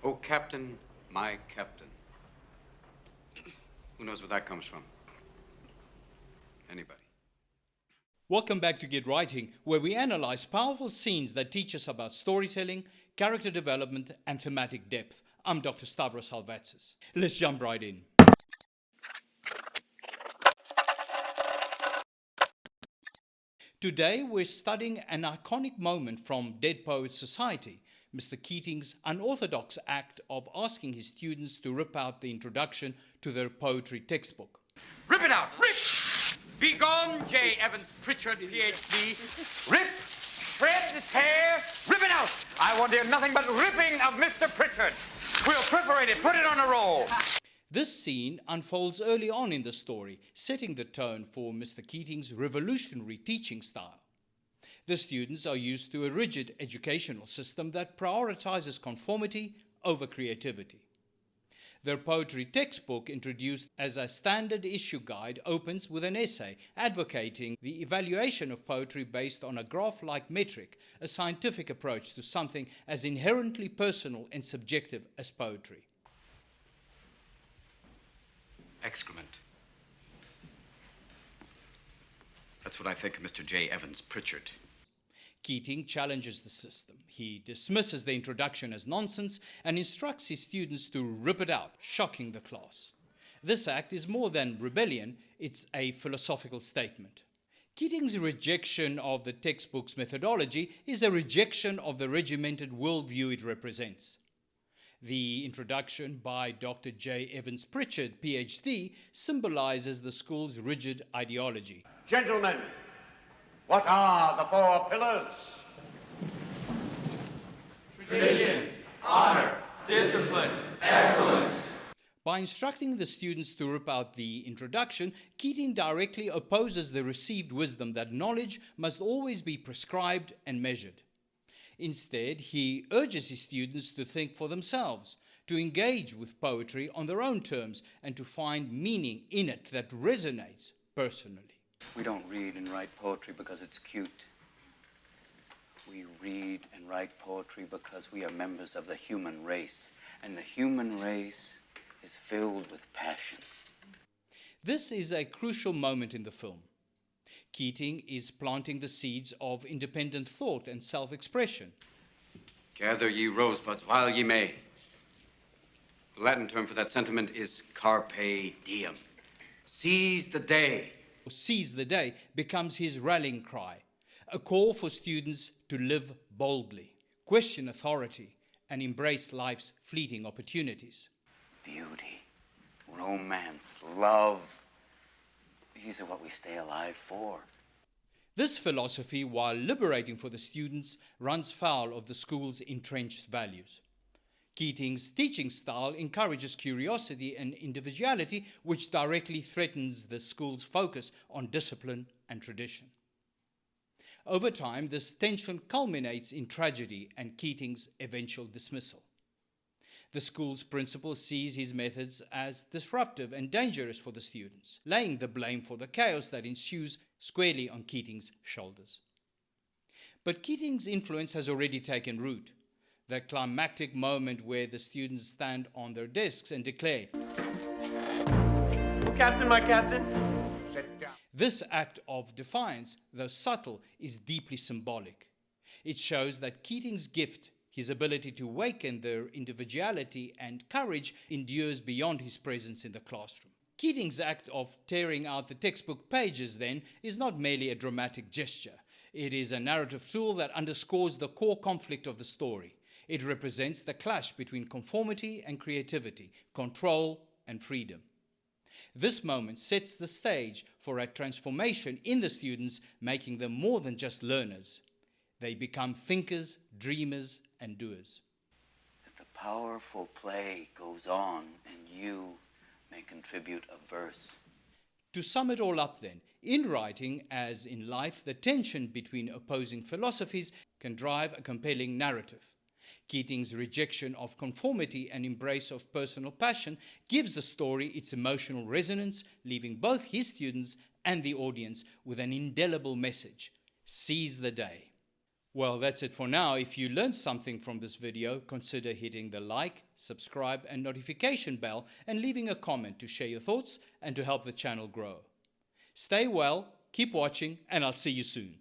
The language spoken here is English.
Oh, Captain, my Captain. Who knows where that comes from? Anybody. Welcome back to Get Writing, where we analyze powerful scenes that teach us about storytelling, character development, and thematic depth. I'm Dr. Stavros Halvatsis. Let's jump right in. Today, we're studying an iconic moment from Dead Poets Society, Mr. Keating's unorthodox act of asking his students to rip out the introduction to their poetry textbook. Rip it out! Rip! Be gone, J. Evans Pritchard, Ph.D. Rip! Shred! Tear! Rip it out! I want to hear nothing but ripping of Mr. Pritchard. We'll perforate it, put it on a roll. This scene unfolds early on in the story, setting the tone for Mr. Keating's revolutionary teaching style. The students are used to a rigid educational system that prioritizes conformity over creativity. Their poetry textbook, introduced as a standard issue guide, opens with an essay advocating the evaluation of poetry based on a graph-like metric, a scientific approach to something as inherently personal and subjective as poetry. Excrement. That's what I think of Mr. J. Evans Pritchard. Keating challenges the system. He dismisses the introduction as nonsense and instructs his students to rip it out, shocking the class. This act is more than rebellion, it's a philosophical statement. Keating's rejection of the textbook's methodology is a rejection of the regimented worldview it represents. The introduction by Dr. J. Evans Pritchard, Ph.D., symbolizes the school's rigid ideology. Gentlemen, what are the four pillars? Tradition, honor, discipline, excellence. By instructing the students to rip out the introduction, Keating directly opposes the received wisdom that knowledge must always be prescribed and measured. Instead, he urges his students to think for themselves, to engage with poetry on their own terms, and to find meaning in it that resonates personally. We don't read and write poetry because it's cute. We read and write poetry because we are members of the human race, and the human race is filled with passion. This is a crucial moment in the film. Keating is planting the seeds of independent thought and self-expression. Gather ye rosebuds while ye may. The Latin term for that sentiment is Carpe diem. Seize the day. Seize the day becomes his rallying cry, a call for students to live boldly, question authority, and embrace life's fleeting opportunities. Beauty, romance, love. These are what we stay alive for. This philosophy, while liberating for the students, runs foul of the school's entrenched values. Keating's teaching style encourages curiosity and individuality, which directly threatens the school's focus on discipline and tradition. Over time, this tension culminates in tragedy and Keating's eventual dismissal. The school's principal sees his methods as disruptive and dangerous for the students, laying the blame for the chaos that ensues squarely on Keating's shoulders. But Keating's influence has already taken root. The climactic moment where the students stand on their desks and declare, Captain, my captain. Sit down. This act of defiance, though subtle, is deeply symbolic. It shows that Keating's gift, his ability to awaken their individuality and courage, endures beyond his presence in the classroom. Keating's act of tearing out the textbook pages, then, is not merely a dramatic gesture. It is a narrative tool that underscores the core conflict of the story. It represents the clash between conformity and creativity, control and freedom. This moment sets the stage for a transformation in the students, making them more than just learners. They become thinkers, dreamers, and doers. The powerful play goes on, and you may contribute a verse. To sum it all up then, in writing, as in life, the tension between opposing philosophies can drive a compelling narrative. Keating's rejection of conformity and embrace of personal passion gives the story its emotional resonance, leaving both his students and the audience with an indelible message: seize the day. Well, that's it for now. If you learned something from this video, consider hitting the like, subscribe, and notification bell and leaving a comment to share your thoughts and to help the channel grow. Stay well, keep watching, and I'll see you soon.